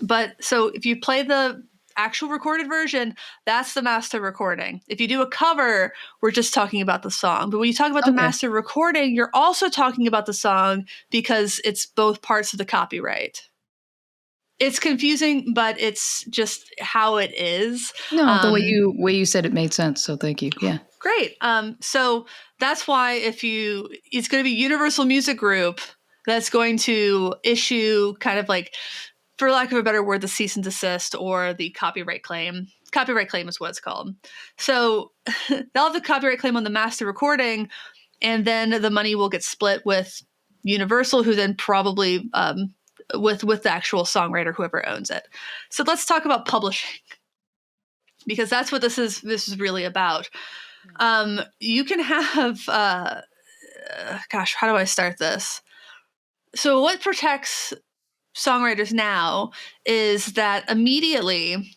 [SPEAKER 1] But so if you play the actual recorded version, that's the master recording. If you do a cover, we're just talking about the song. But when you talk about the master recording, you're also talking about the song because it's both parts of the copyright. It's confusing, but it's just how it is.
[SPEAKER 2] No, the way you said it made sense. So thank you. Yeah.
[SPEAKER 1] Great. So that's why it's going to be Universal Music Group that's going to issue kind of like, for lack of a better word, the cease and desist or the copyright claim. Copyright claim is what it's called. So they'll have the copyright claim on the master recording, and then the money will get split with Universal, who then probably with the actual songwriter, whoever owns it. So let's talk about publishing, because that's what this is really about. You can have how do I start this? So what protects songwriters now is that immediately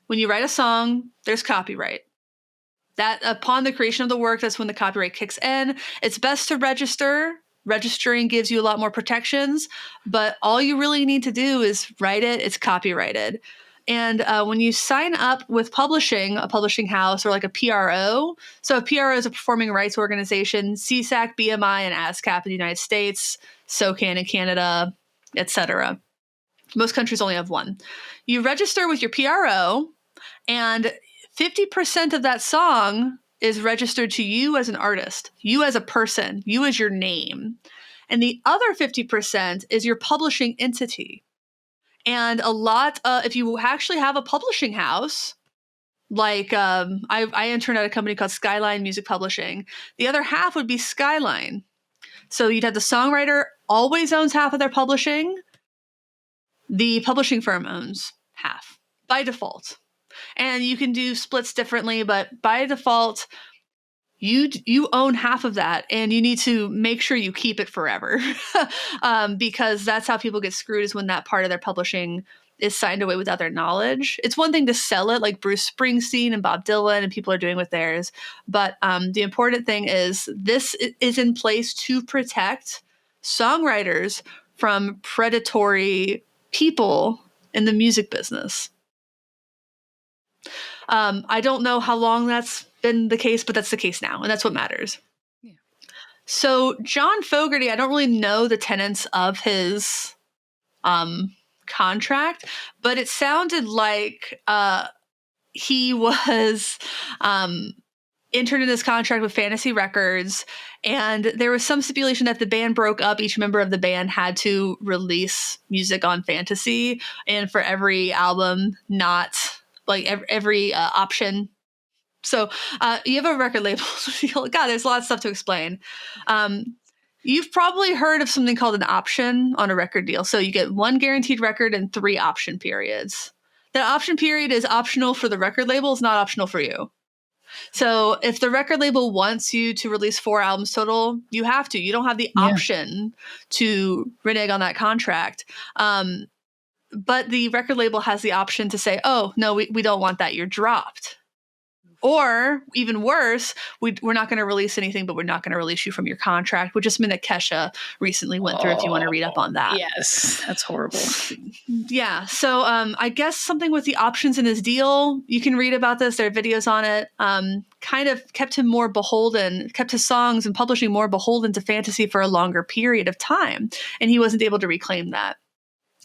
[SPEAKER 1] when you write a song, there's copyright. That upon the creation of the work, that's when the copyright kicks in. It's best to register. Registering gives you a lot more protections, but all you really need to do is write it. It's copyrighted. And when you sign up with a publishing house or like a PRO, so a PRO is a performing rights organization, CSAC, BMI, and ASCAP in the United States, SOCAN in Canada, etc. Most countries only have one. You register with your PRO, and 50% of that song is registered to you as an artist, you as a person, you as your name. And the other 50% is your publishing entity. And if you actually have a publishing house, like I interned at a company called Skyline Music Publishing, the other half would be Skyline. So you'd have the songwriter always owns half of their publishing. The publishing firm owns half by default. And you can do splits differently, but by default, you own half of that, and you need to make sure you keep it forever, because that's how people get screwed, is when that part of their publishing is signed away without their knowledge. It's one thing to sell it, like Bruce Springsteen and Bob Dylan and people are doing with theirs, but the important thing is this is in place to protect songwriters from predatory people in the music business. I don't know how long that's been the case, but that's the case now, and that's what matters. Yeah. So John Fogerty, I don't really know the tenets of his contract, but it sounded like he was entered in this contract with Fantasy Records, and there was some stipulation that the band broke up. Each member of the band had to release music on Fantasy, and for every album, not like every option. So you have a record label deal. God, there's a lot of stuff to explain. You've probably heard of something called an option on a record deal. So you get one guaranteed record and 3 option periods. That option period is optional for the record label. It's not optional for you. So if the record label wants you to release 4 albums total, you have to. You don't have the option to renege on that contract. But the record label has the option to say, oh, no, we don't want that. You're dropped. Or even worse, we're not going to release anything, but we're not going to release you from your contract, which is something that Kesha recently went through, if you want to read up on that.
[SPEAKER 2] Yes, that's horrible.
[SPEAKER 1] Yeah. So I guess something with the options in his deal, you can read about this. There are videos on it. Kind of kept him more beholden, kept his songs and publishing more beholden to fantasy for a longer period of time. And he wasn't able to reclaim that.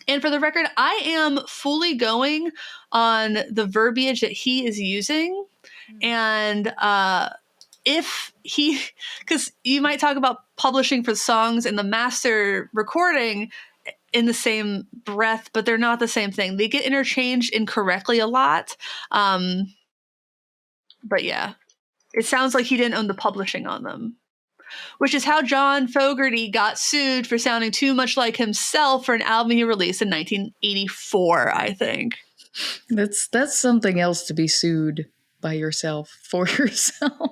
[SPEAKER 1] And for the record, I am fully going on the verbiage that he is using. And if he, because you might talk about publishing for songs and the master recording in the same breath, but they're not the same thing. They get interchanged incorrectly a lot. But yeah, it sounds like he didn't own the publishing on them, which is how John Fogerty got sued for sounding too much like himself for an album he released in 1984, I think.
[SPEAKER 2] That's something else to be sued by yourself for yourself.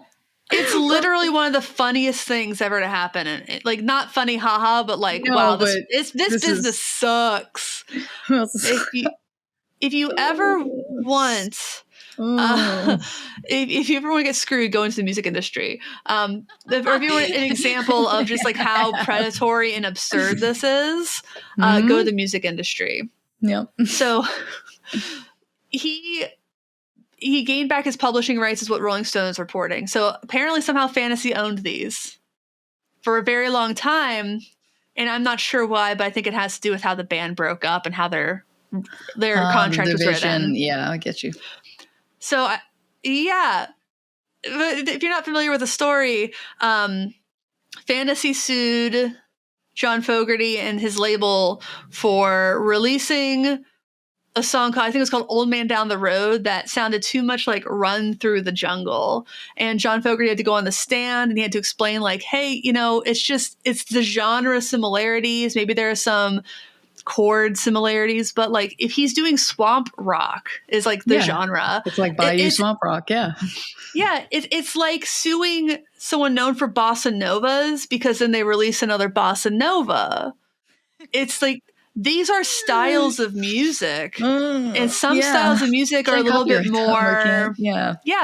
[SPEAKER 1] It's literally one of the funniest things ever to happen. And like, not funny, haha, but like, no, wow, this business sucks. If you ever want, if you ever want to get screwed, go into the music industry. Or if you want an example of just like how predatory and absurd this is, go to the music industry.
[SPEAKER 2] Yeah.
[SPEAKER 1] So he gained back his publishing rights, is what Rolling Stone is reporting. So apparently somehow Fantasy owned these for a very long time. And I'm not sure why, but I think it has to do with how the band broke up and how their contract was written.
[SPEAKER 2] Yeah, I get you.
[SPEAKER 1] So, yeah. But if you're not familiar with the story, Fantasy sued John Fogerty and his label for releasing a song called, I think it was called Old Man Down the Road, that sounded too much like Run Through the Jungle. And John Fogerty had to go on the stand and he had to explain like, hey, it's the genre similarities. Maybe there are some chord similarities, but like if he's doing swamp rock is like the genre.
[SPEAKER 2] It's like Bayou swamp rock, yeah.
[SPEAKER 1] Yeah, it's like suing someone known for bossa novas because then they release another bossa nova. It's like, these are styles of music, and some styles of music are a little bit more,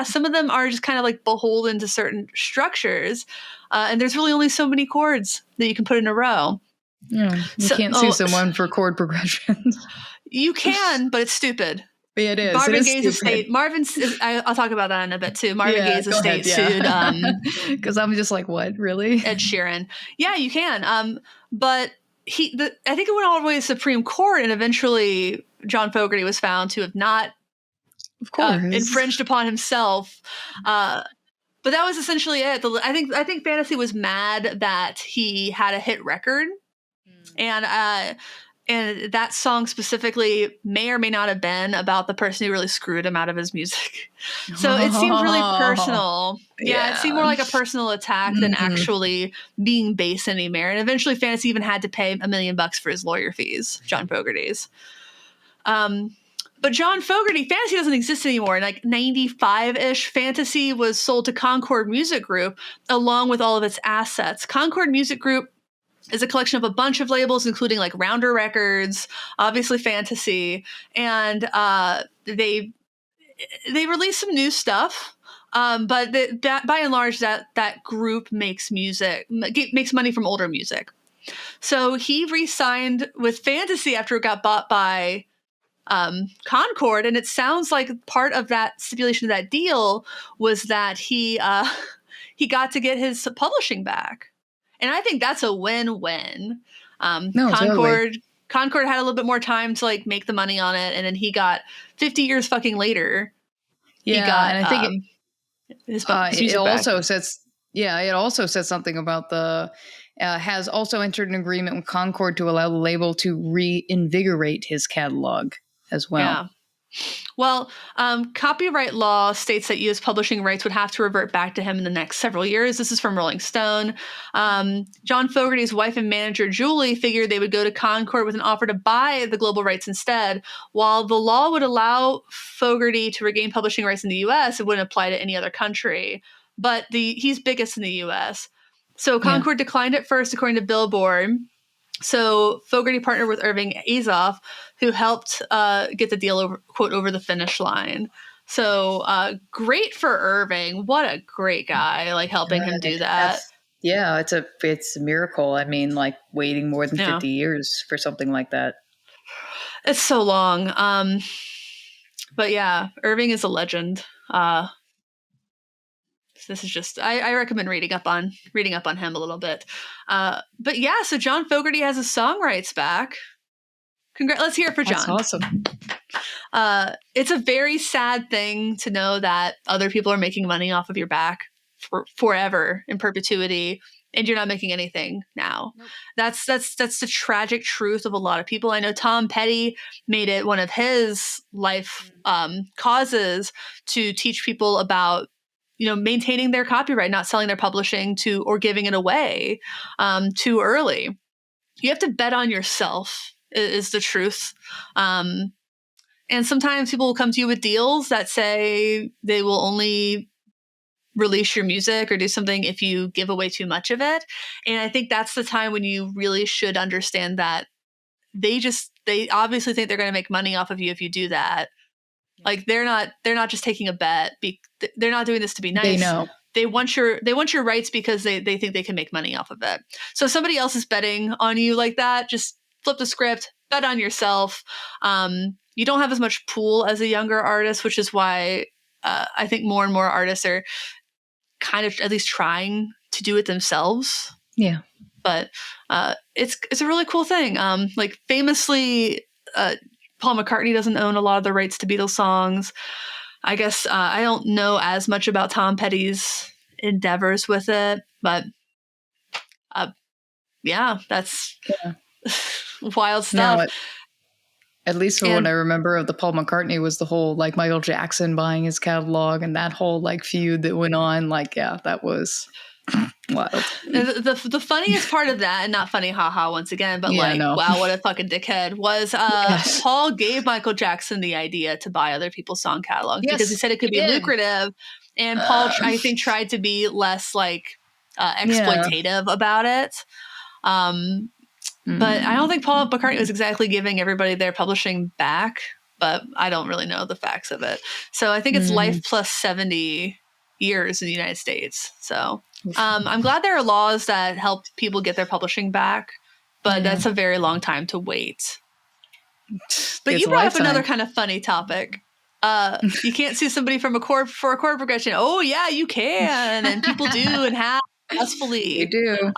[SPEAKER 1] some of them are just kind of like beholden to certain structures, and there's really only so many chords that you can put in a row.
[SPEAKER 2] Yeah, you can't sue someone for chord progressions.
[SPEAKER 1] You can, but it's stupid.
[SPEAKER 2] Yeah, it is.
[SPEAKER 1] Marvin Gaye's estate. I'll talk about that in a bit too. Marvin Gaye's estate sued.
[SPEAKER 2] Because I'm just like, what, really?
[SPEAKER 1] Ed Sheeran. Yeah, you can. But I think it went all the way to Supreme Court, and eventually John Fogerty was found to have not,
[SPEAKER 2] of course,
[SPEAKER 1] infringed upon himself. But that was essentially it. I think Fantasy was mad that he had a hit record, and that song specifically may or may not have been about the person who really screwed him out of his music. So it seemed really personal. Yeah, it seemed more like a personal attack than actually being based anywhere. And eventually Fantasy even had to pay $1 million for his lawyer fees, John Fogerty's. But John Fogerty, Fantasy doesn't exist anymore. In like 95-ish, Fantasy was sold to Concord Music Group along with all of its assets. Concord Music Group is a collection of a bunch of labels, including like Rounder Records, obviously Fantasy, and they release some new stuff. But by and large, that group makes money from older music. So he re-signed with Fantasy after it got bought by Concord, and it sounds like part of that stipulation of that deal was that he got to get his publishing back. And I think that's a win-win.
[SPEAKER 2] Totally.
[SPEAKER 1] Concord had a little bit more time to like make the money on it, and then he got 50 years fucking later.
[SPEAKER 2] Yeah, he got, and I think
[SPEAKER 1] it
[SPEAKER 2] also says something about has also entered an agreement with Concord to allow the label to reinvigorate his catalog as well.
[SPEAKER 1] Yeah. Well, copyright law states that U.S. publishing rights would have to revert back to him in the next several years. This is from Rolling Stone. John Fogerty's wife and manager, Julie, figured they would go to Concord with an offer to buy the global rights instead. While the law would allow Fogerty to regain publishing rights in the U.S., it wouldn't apply to any other country. But he's biggest in the U.S. So Concord declined at first, according to Billboard. So Fogerty partnered with Irving Azoff, who helped get the deal over the finish line. So great for Irving. What a great guy, like helping him do that.
[SPEAKER 2] It's a miracle. I mean, like waiting more than 50 years for something like that.
[SPEAKER 1] It's so long. But yeah, Irving is a legend. This is just I recommend reading up on him a little bit. But yeah, so John Fogerty has his song rights back. Let's hear it for John.
[SPEAKER 2] That's awesome.
[SPEAKER 1] It's a very sad thing to know that other people are making money off of your back forever in perpetuity, and you're not making anything now. Nope. That's the tragic truth of a lot of people. I know Tom Petty made it one of his life causes to teach people about, maintaining their copyright, not selling their publishing or giving it away too early. You have to bet on yourself is the truth. And sometimes people will come to you with deals that say they will only release your music or do something if you give away too much of it. And I think that's the time when you really should understand that they obviously think they're going to make money off of you if you do that. Like they're not just taking a bet. They're not doing this to be nice.
[SPEAKER 2] They know.
[SPEAKER 1] They want your rights because they think they can make money off of it. So if somebody else is betting on you like that, just flip the script, bet on yourself. You don't have as much pool as a younger artist, which is why I think more and more artists are kind of at least trying to do it themselves.
[SPEAKER 2] Yeah.
[SPEAKER 1] But it's a really cool thing. Like famously, Paul McCartney doesn't own a lot of the rights to Beatles songs. I guess I don't know as much about Tom Petty's endeavors with it, but that's wild stuff.
[SPEAKER 2] No, at least from what I remember of the Paul McCartney was the whole like Michael Jackson buying his catalog and that whole like feud that went on. Like, yeah, that was wild.
[SPEAKER 1] The funniest part of that, and not funny, haha, once again, but wow, what a fucking dickhead, was Paul gave Michael Jackson the idea to buy other people's song catalogs because he said it could be lucrative. And Paul, I think, tried to be less like exploitative about it. But I don't think Paul McCartney was exactly giving everybody their publishing back, but I don't really know the facts of it. So I think it's life plus 70 years in the United States. So I'm glad there are laws that help people get their publishing back, but that's a very long time to wait. But it's you brought up another kind of funny topic. You can't sue somebody for a chord progression. Oh yeah, you can, and people do and have successfully.
[SPEAKER 2] You do.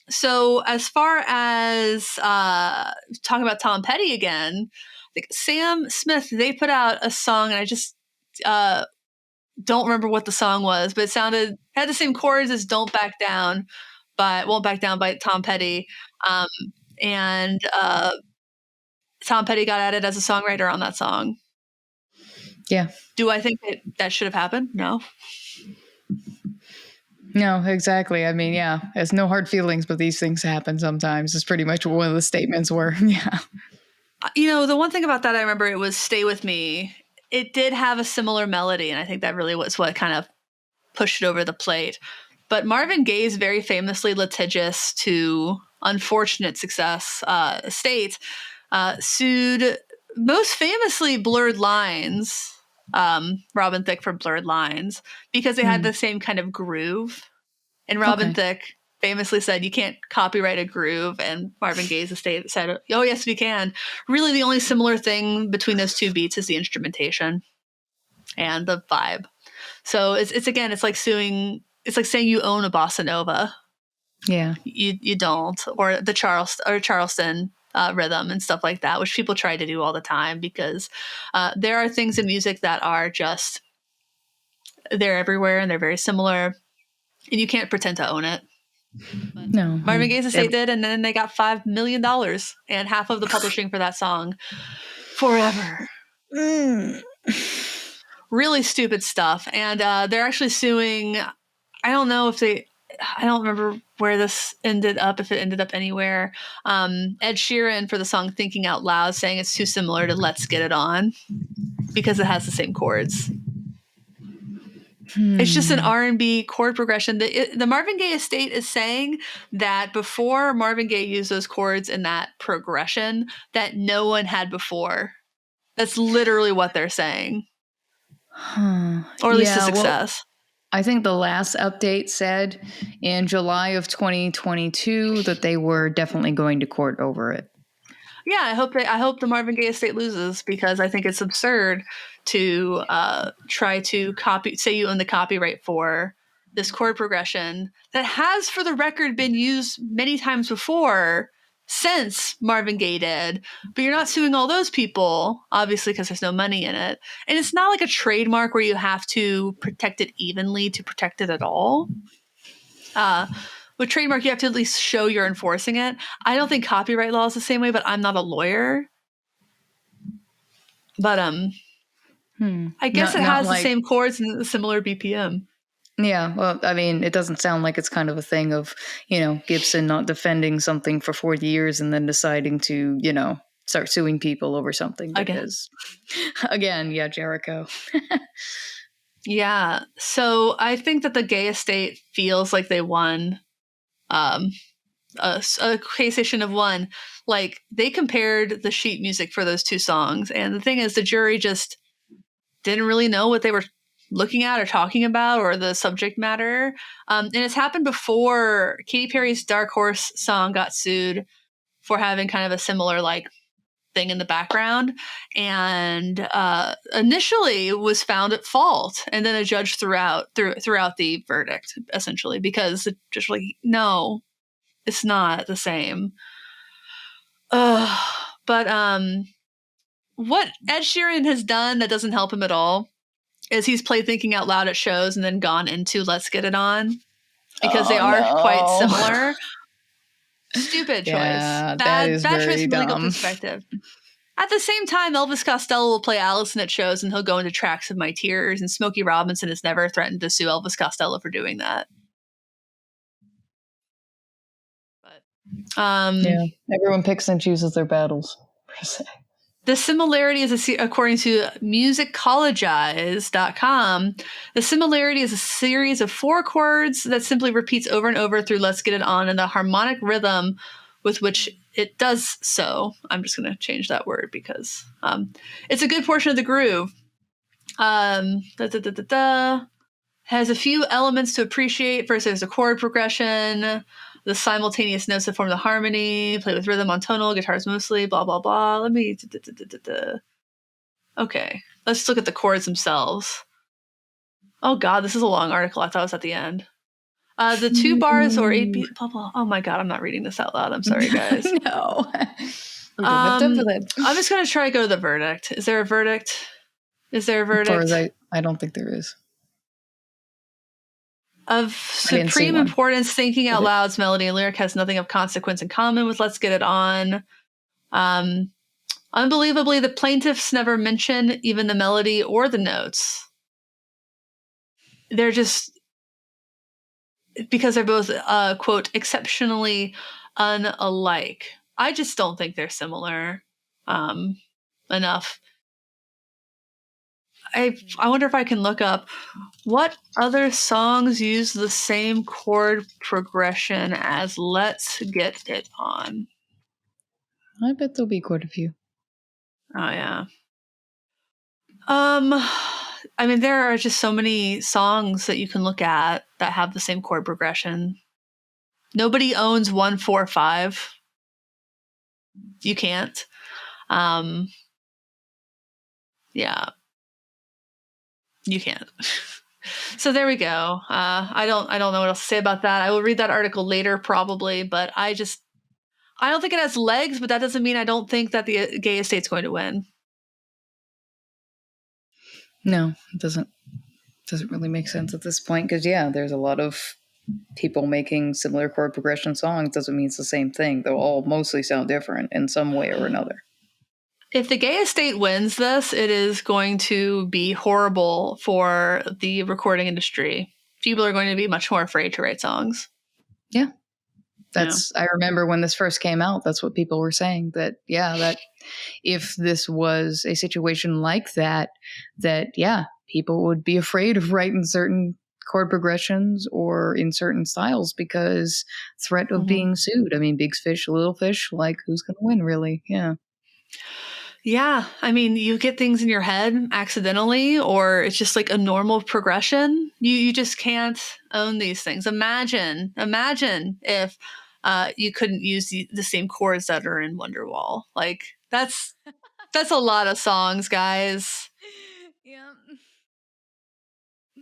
[SPEAKER 1] So as far as talking about Tom Petty again, like Sam Smith, they put out a song, and I just don't remember what the song was, but it had the same chords as "Don't Back Down," but "Won't Back Down" by Tom Petty, and Tom Petty got added as a songwriter on that song.
[SPEAKER 2] Yeah.
[SPEAKER 1] Do I think that should have happened? No.
[SPEAKER 2] No, exactly. I mean, yeah, there's no hard feelings, but these things happen sometimes. Is pretty much what one of the statements were. Yeah.
[SPEAKER 1] The one thing about that I remember, it was "Stay With Me." It did have a similar melody, and I think that really was what kind of pushed it over the plate. But Marvin Gaye's very famously litigious to unfortunate success estate sued most famously Blurred Lines, Robin Thicke for Blurred Lines, because they had the same kind of groove. And Robin Thicke famously said, "You can't copyright a groove," and Marvin Gaye's estate said, "Oh yes, we can." Really, the only similar thing between those two beats is the instrumentation and the vibe. So it's like suing. It's like saying you own a bossa nova.
[SPEAKER 2] Yeah,
[SPEAKER 1] you don't, or the Charleston rhythm and stuff like that, which people try to do all the time because there are things in music that are just they're everywhere and they're very similar, and you can't pretend to own it. But
[SPEAKER 2] no,
[SPEAKER 1] Marvin Gaye's estate did, and then they got $5 million and half of the publishing for that song forever. Really stupid stuff. And they're actually suing. I don't remember where this ended up, if it ended up anywhere. Ed Sheeran for the song "Thinking Out Loud," saying it's too similar to "Let's Get It On" because it has the same chords. It's just an R&B chord progression. The Marvin Gaye estate is saying that before Marvin Gaye used those chords in that progression that no one had before. That's literally what they're saying. Or at least a success.
[SPEAKER 2] I think the last update said in July of 2022 that they were definitely going to court over it.
[SPEAKER 1] Yeah, I hope the Marvin Gaye estate loses, because I think it's absurd to try to say you own the copyright for this chord progression that has, for the record, been used many times before since Marvin Gaye did, but you're not suing all those people, obviously, because there's no money in it. And it's not like a trademark where you have to protect it evenly to protect it at all. With trademark, you have to at least show you're enforcing it. I don't think copyright law is the same way, but I'm not a lawyer. But I guess it has the same chords and a similar BPM.
[SPEAKER 2] Yeah, well, I mean, it doesn't sound like it's kind of a thing of, Gibson not defending something for 40 years and then deciding to, start suing people over something. Because, again, Jericho.
[SPEAKER 1] Yeah, so I think that the Gaye estate feels like they won. A case they shouldn't have won. Like, they compared the sheet music for those two songs, and the thing is, the jury just didn't really know what they were looking at or talking about, or the subject matter. And it's happened before. Katy Perry's Dark Horse song got sued for having kind of a similar thing in the background, and initially was found at fault, and then a judge threw out the verdict, essentially, because it just no, it's not the same. But what Ed Sheeran has done that doesn't help him at all is he's played Thinking Out Loud at shows and then gone into Let's Get It On, because they are quite similar. Stupid choice. Bad choice from a legal perspective. At the same time, Elvis Costello will play Allison at shows, and he'll go into Tracks of My Tears, and Smokey Robinson has never threatened to sue Elvis Costello for doing that. But
[SPEAKER 2] everyone picks and chooses their battles, per se.
[SPEAKER 1] The similarity is, according to musicologize.com, the similarity is a series of 4 chords that simply repeats over and over through Let's Get It On, and the harmonic rhythm with which it does so. I'm just going to change that word because it's a good portion of the groove. Has a few elements to appreciate. First, there's a chord progression, the simultaneous notes that form the harmony, play with rhythm on tonal, guitars mostly, blah, blah, blah. Okay, let's look at the chords themselves. Oh, God, this is a long article. I thought it was at the end. The 2 bars or 8 beats, blah, blah. Oh, my God, I'm not reading this out loud. I'm sorry, guys.
[SPEAKER 2] No.
[SPEAKER 1] I'm just going to try to go to the verdict. Is there a verdict? As far as
[SPEAKER 2] I don't think there is.
[SPEAKER 1] Of supreme importance, Thinking Out Loud's melody and lyric has nothing of consequence in common with Let's Get It On. Unbelievably, the plaintiffs never mention even the melody or the notes. They're just, because they're both, quote, exceptionally unalike. I just don't think they're similar enough. I wonder if I can look up what other songs use the same chord progression as Let's Get It On.
[SPEAKER 2] I bet there'll be quite a few.
[SPEAKER 1] Oh, yeah. I mean, there are just so many songs that you can look at that have the same chord progression. Nobody owns 1-4-5. You can't. Yeah. You can't. So there we go. I don't know what else to say about that. I will read that article later, probably, but I don't think it has legs, but that doesn't mean I don't think that the Gaye estate's going to win.
[SPEAKER 2] No, it doesn't really make sense at this point, because there's a lot of people making similar chord progression songs. Doesn't mean it's the same thing. They'll all mostly sound different in some way or another.
[SPEAKER 1] If the Gaye estate wins this, it is going to be horrible for the recording industry. People are going to be much more afraid to write songs.
[SPEAKER 2] Yeah. I remember when this first came out, that's what people were saying, that if this was a situation like that, people would be afraid of writing certain chord progressions or in certain styles because threat of being sued. I mean, big fish, little fish, who's going to win, really? Yeah.
[SPEAKER 1] Yeah. I mean, you get things in your head accidentally, or it's just like a normal progression. You just can't own these things. Imagine if you couldn't use the same chords that are in Wonderwall. Like that's a lot of songs, guys.
[SPEAKER 2] Yeah.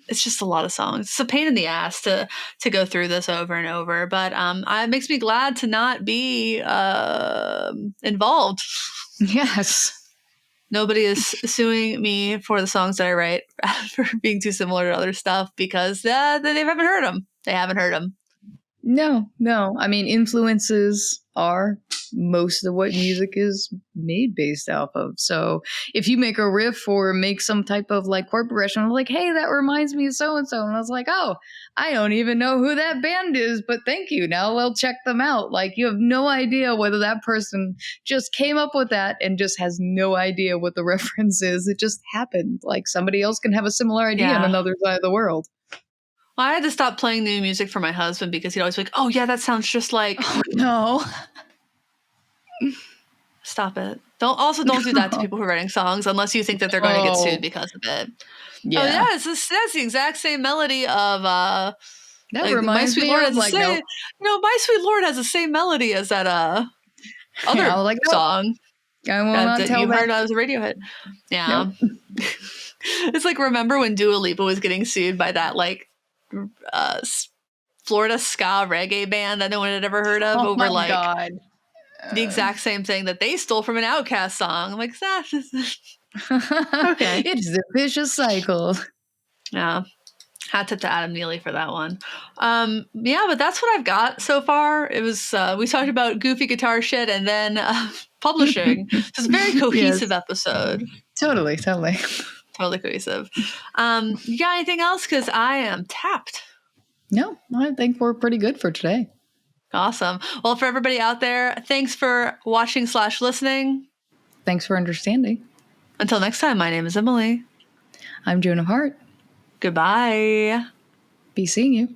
[SPEAKER 1] It's just a lot of songs. It's a pain in the ass to go through this over and over, but it makes me glad to not be involved.
[SPEAKER 2] Yes.
[SPEAKER 1] Nobody is suing me for the songs that I write for being too similar to other stuff because they haven't heard them. They haven't heard them.
[SPEAKER 2] No. I mean, influences are most of what music is made based off of. So if you make a riff or make some type of like chord progression, I'm like, hey, that reminds me of so and so. And I was like, oh, I don't even know who that band is, but thank you. Now I'll check them out. Like, you have no idea whether that person just came up with that and just has no idea what the reference is. It just happened. Like, somebody else can have a similar idea on another side of the world.
[SPEAKER 1] Well, I had to stop playing new music for my husband because he'd always be like, oh, yeah, that sounds just like.
[SPEAKER 2] Oh, no.
[SPEAKER 1] Stop it. Don't do that to people who are writing songs unless you think that they're going to get sued because of it. Yeah. Oh, yeah, that's the exact same melody of.
[SPEAKER 2] That
[SPEAKER 1] like,
[SPEAKER 2] reminds me of like,
[SPEAKER 1] nope. No, My Sweet Lord has the same melody as that other song.
[SPEAKER 2] I will not tell
[SPEAKER 1] you
[SPEAKER 2] that.
[SPEAKER 1] heard as a Radiohead. Yeah. Nope. It's like, remember when Dua Lipa was getting sued by that like Florida ska reggae band that no one had ever heard of over like
[SPEAKER 2] God.
[SPEAKER 1] The exact same thing that they stole from an Outkast song. I'm like,
[SPEAKER 2] okay. It's a vicious cycle.
[SPEAKER 1] Yeah. Hat tip to Adam Neely for that one. Yeah, but that's what I've got so far. It was we talked about goofy guitar shit and then publishing. It's a very cohesive episode.
[SPEAKER 2] Totally.
[SPEAKER 1] Totally cohesive. You got anything else? Because I am tapped.
[SPEAKER 2] No, I think we're pretty good for today.
[SPEAKER 1] Awesome. Well, for everybody out there, thanks for watching / listening.
[SPEAKER 2] Thanks for understanding.
[SPEAKER 1] Until next time, my name is Emily.
[SPEAKER 2] I'm Joan of Heart.
[SPEAKER 1] Goodbye.
[SPEAKER 2] Be seeing you.